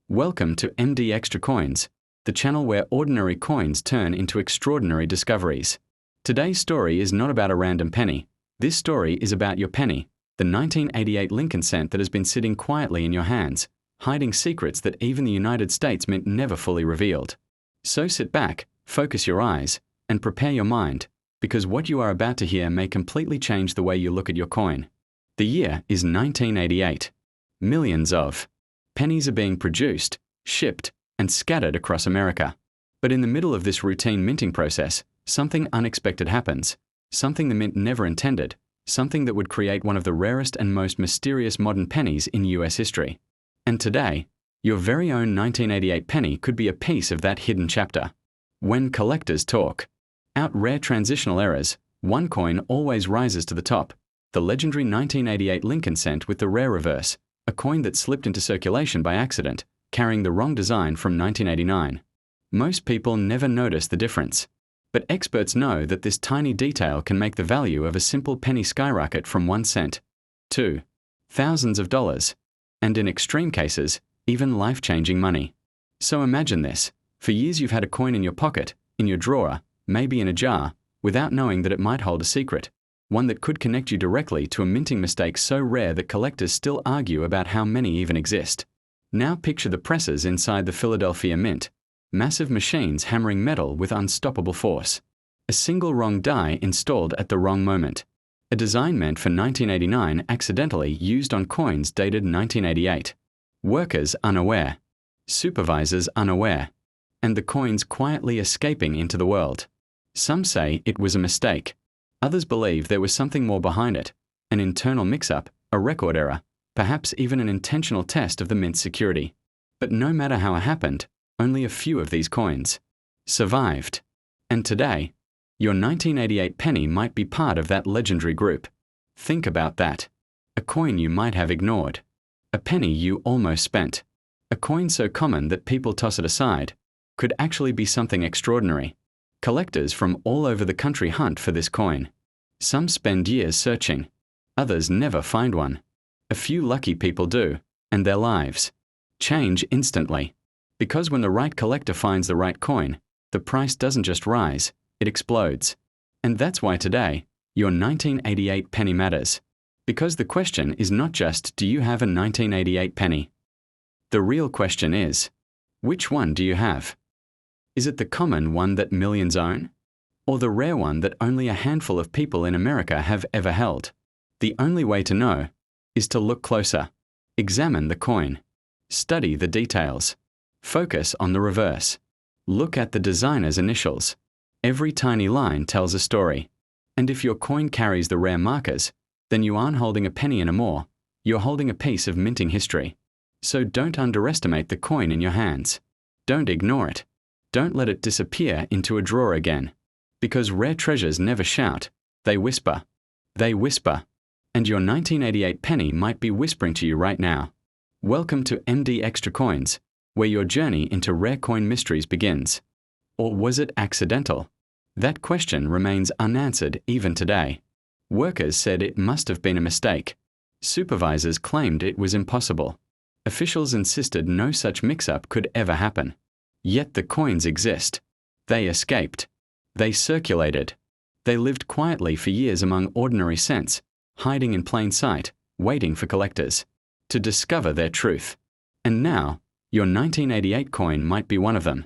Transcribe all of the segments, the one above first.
Welcome to MD Extra Coins, the channel where ordinary coins turn into extraordinary discoveries. Today's story is not about a random penny. This story is about your penny, the 1988 Lincoln cent that has been sitting quietly in your hands, hiding secrets that even the United States Mint never fully revealed. So sit back, focus your eyes, and prepare your mind, because what you are about to hear may completely change the way you look at your coin. The year is 1988. Millions of pennies are being produced, shipped, and scattered across America. But in the middle of this routine minting process, something unexpected happens, something the mint never intended, something that would create one of the rarest and most mysterious modern pennies in US history. And today, your very own 1988 penny could be a piece of that hidden chapter. When collectors talk out rare transitional errors, one coin always rises to the top, the legendary 1988 Lincoln cent with the rare reverse, a coin that slipped into circulation by accident, carrying the wrong design from 1989. Most people never notice the difference, but experts know that this tiny detail can make the value of a simple penny skyrocket from 1 cent to thousands of dollars, and in extreme cases, even life-changing money. So imagine this. For years you've had a coin in your pocket, in your drawer, maybe in a jar, without knowing that it might hold a secret. One that could connect you directly to a minting mistake so rare that collectors still argue about how many even exist. Now picture the presses inside the Philadelphia Mint. Massive machines hammering metal with unstoppable force. A single wrong die installed at the wrong moment. A design meant for 1989 accidentally used on coins dated 1988. Workers unaware. Supervisors unaware. And the coins quietly escaping into the world. Some say it was a mistake. Others believe there was something more behind it, an internal mix-up, a record error, perhaps even an intentional test of the mint's security. But no matter how it happened, only a few of these coins survived. And today, your 1988 penny might be part of that legendary group. Think about that. A coin you might have ignored. A penny you almost spent. A coin so common that people toss it aside could actually be something extraordinary. Collectors from all over the country hunt for this coin. Some spend years searching. Others never find one. A few lucky people do, and their lives change instantly. Because when the right collector finds the right coin, the price doesn't just rise, it explodes. And that's why today, your 1988 penny matters. Because the question is not just, do you have a 1988 penny? The real question is, which one do you have? Is it the common one that millions own? Or the rare one that only a handful of people in America have ever held? The only way to know is to look closer. Examine the coin. Study the details. Focus on the reverse. Look at the designer's initials. Every tiny line tells a story. And if your coin carries the rare markers, then you aren't holding a penny anymore. You're holding a piece of minting history. So don't underestimate the coin in your hands. Don't ignore it. Don't let it disappear into a drawer again. Because rare treasures never shout, they whisper. They whisper. And your 1988 penny might be whispering to you right now. Welcome to MD Extra Coins, where your journey into rare coin mysteries begins. Or was it accidental? That question remains unanswered even today. Workers said it must have been a mistake. Supervisors claimed it was impossible. Officials insisted no such mix-up could ever happen. Yet the coins exist. They escaped. They circulated. They lived quietly for years among ordinary cents, hiding in plain sight, waiting for collectors to discover their truth. And now, your 1988 coin might be one of them.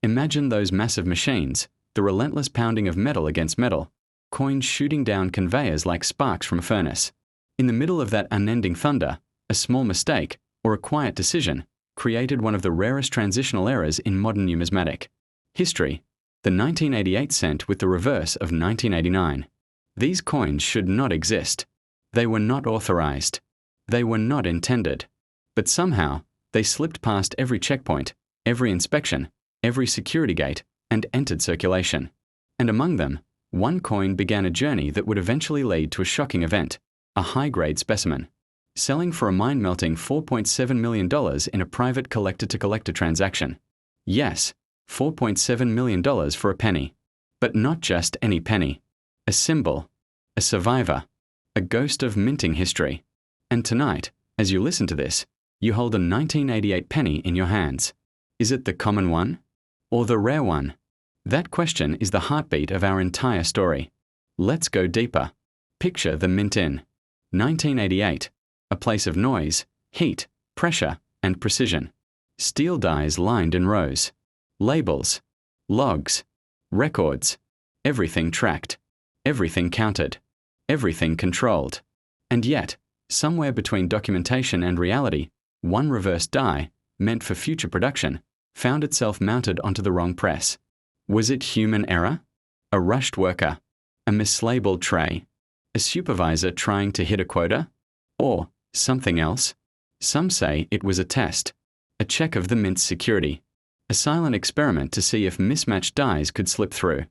Imagine those massive machines, the relentless pounding of metal against metal, coins shooting down conveyors like sparks from a furnace. In the middle of that unending thunder, a small mistake, or a quiet decision, created one of the rarest transitional errors in modern numismatic history, the 1988 cent with the reverse of 1989. These coins should not exist. They were not authorized. They were not intended. But somehow, they slipped past every checkpoint, every inspection, every security gate, and entered circulation. And among them, one coin began a journey that would eventually lead to a shocking event, a high-grade specimen, selling for a mind-melting $4.7 million in a private collector-to-collector transaction. Yes, $4.7 million for a penny. But not just any penny. A symbol. A survivor. A ghost of minting history. And tonight, as you listen to this, You hold a 1988 penny in your hands. Is it the common one? Or the rare one? That question is the heartbeat of our entire story. Let's go deeper. Picture the Mint Inn. 1988. A place of noise, heat, pressure, and precision. Steel dies lined in rows. Labels. Logs. Records. Everything tracked. Everything counted. Everything controlled. And yet, somewhere between documentation and reality, one reverse die, meant for future production, found itself mounted onto the wrong press. Was it human error? A rushed worker? A mislabeled tray? A supervisor trying to hit a quota? Or something else? Some say it was a test, a check of the Mint's security, a silent experiment to see if mismatched dies could slip through.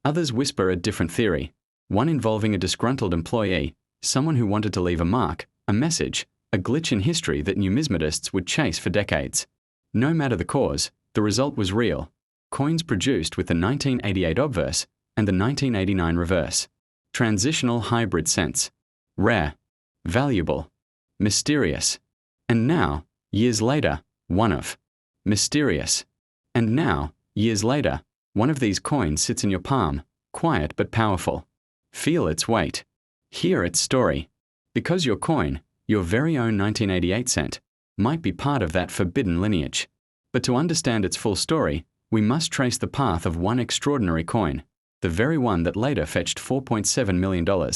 Others whisper a different theory, one involving a disgruntled employee, someone who wanted to leave a mark, a message, a glitch in history that numismatists would chase for decades. No matter the cause, the result was real. Coins produced with the 1988 obverse and the 1989 reverse. Transitional hybrid sense. Rare. Valuable. Mysterious. And now, years later, one of. Mysterious. And now, years later, one of these coins sits in your palm, quiet but powerful. Feel its weight. Hear its story. Because your coin, your very own 1988 cent, might be part of that forbidden lineage. But to understand its full story, we must trace the path of one extraordinary coin, the very one that later fetched $4.7 million.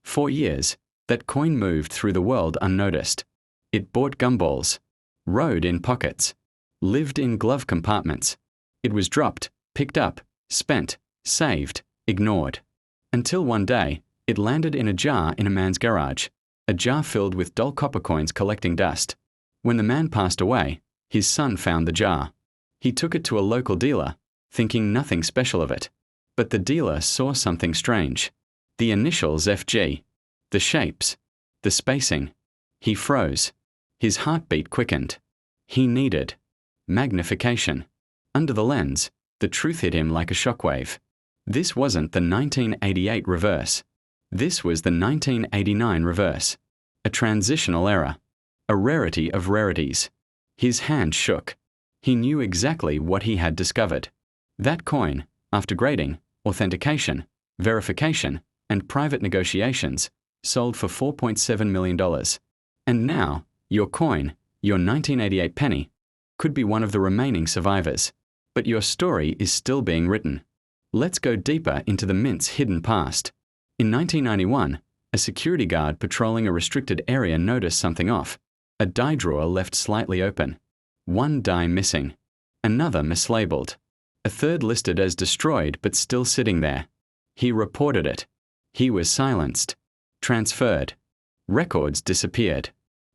For years, that coin moved through the world unnoticed. It bought gumballs, rode in pockets, lived in glove compartments. It was dropped, picked up, spent, saved, ignored. Until one day, it landed in a jar in a man's garage, a jar filled with dull copper coins collecting dust. When the man passed away, his son found the jar. He took it to a local dealer, thinking nothing special of it. But the dealer saw something strange. The initials FG, the shapes, the spacing. He froze. His heartbeat quickened. He needed magnification. Under the lens, the truth hit him like a shockwave. This wasn't the 1988 reverse. This was the 1989 reverse. A transitional error. A rarity of rarities. His hand shook. He knew exactly what he had discovered. That coin, after grading, authentication, verification, and private negotiations, sold for $4.7 million. And now, your coin, your 1988 penny, could be one of the remaining survivors. But your story is still being written. Let's go deeper into the Mint's hidden past. In 1991, a security guard patrolling a restricted area noticed something off. A die drawer left slightly open. One die missing. Another mislabeled. A third listed as destroyed but still sitting there. He reported it. He was silenced. Transferred. Records disappeared.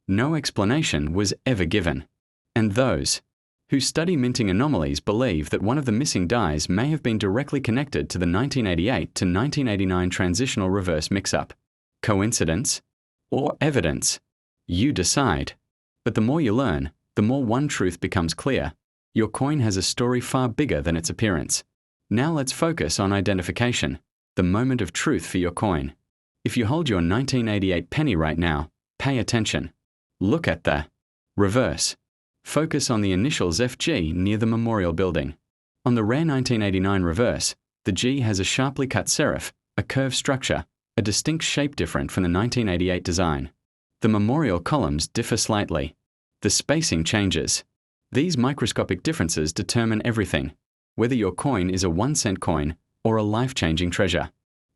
No explanation was ever given. And those who study minting anomalies believe that one of the missing dies may have been directly connected to the 1988 to 1989 transitional reverse mix-up. Coincidence? Or evidence? You decide. But the more you learn, the more one truth becomes clear. Your coin has a story far bigger than its appearance. Now let's focus on identification, the moment of truth for your coin. If you hold your 1988 penny right now, pay attention. Look at the reverse. Focus on the initials FG near the memorial building. On the rare 1989 reverse, the G has a sharply cut serif, a curved structure, a distinct shape different from the 1988 design. The memorial columns differ slightly. The spacing changes. These microscopic differences determine everything, whether your coin is a 1-cent coin or a life-changing treasure.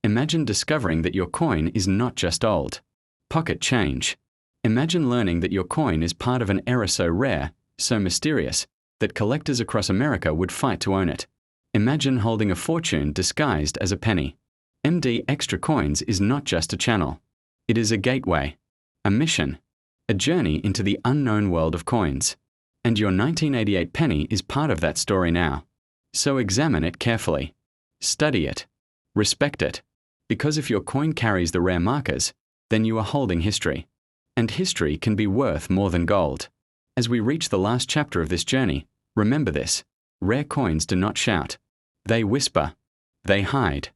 Imagine discovering that your coin is not just old. Pocket change. Imagine learning that your coin is part of an era so rare, so mysterious, that collectors across America would fight to own it. Imagine holding a fortune disguised as a penny. MD Extra Coins is not just a channel. It is a gateway, a mission, a journey into the unknown world of coins. And your 1988 penny is part of that story now. So examine it carefully. Study it. Respect it. Because if your coin carries the rare markers, then you are holding history. And history can be worth more than gold. As we reach the last chapter of this journey, remember this: rare coins do not shout. They whisper. They hide.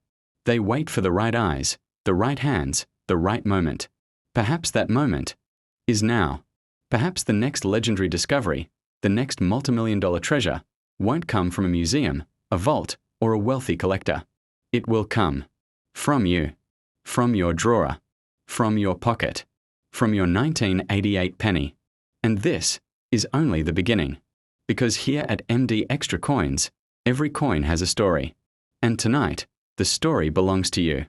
They wait for the right eyes, the right hands, the right moment. Perhaps that moment is now. Perhaps the next legendary discovery, the next multimillion-dollar treasure, won't come from a museum, a vault, or a wealthy collector. It will come from you, from your drawer, from your pocket, from your 1988 penny. And this is only the beginning. Because here at MD Extra Coins, every coin has a story. And tonight, the story belongs to you.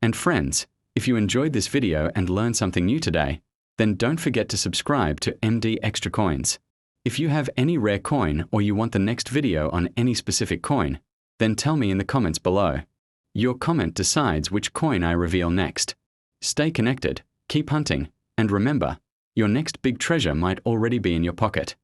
And friends, if you enjoyed this video and learned something new today, then don't forget to subscribe to MD Extra Coins. If you have any rare coin or you want the next video on any specific coin, then tell me in the comments below. Your comment decides which coin I reveal next. Stay connected, keep hunting, and remember, your next big treasure might already be in your pocket.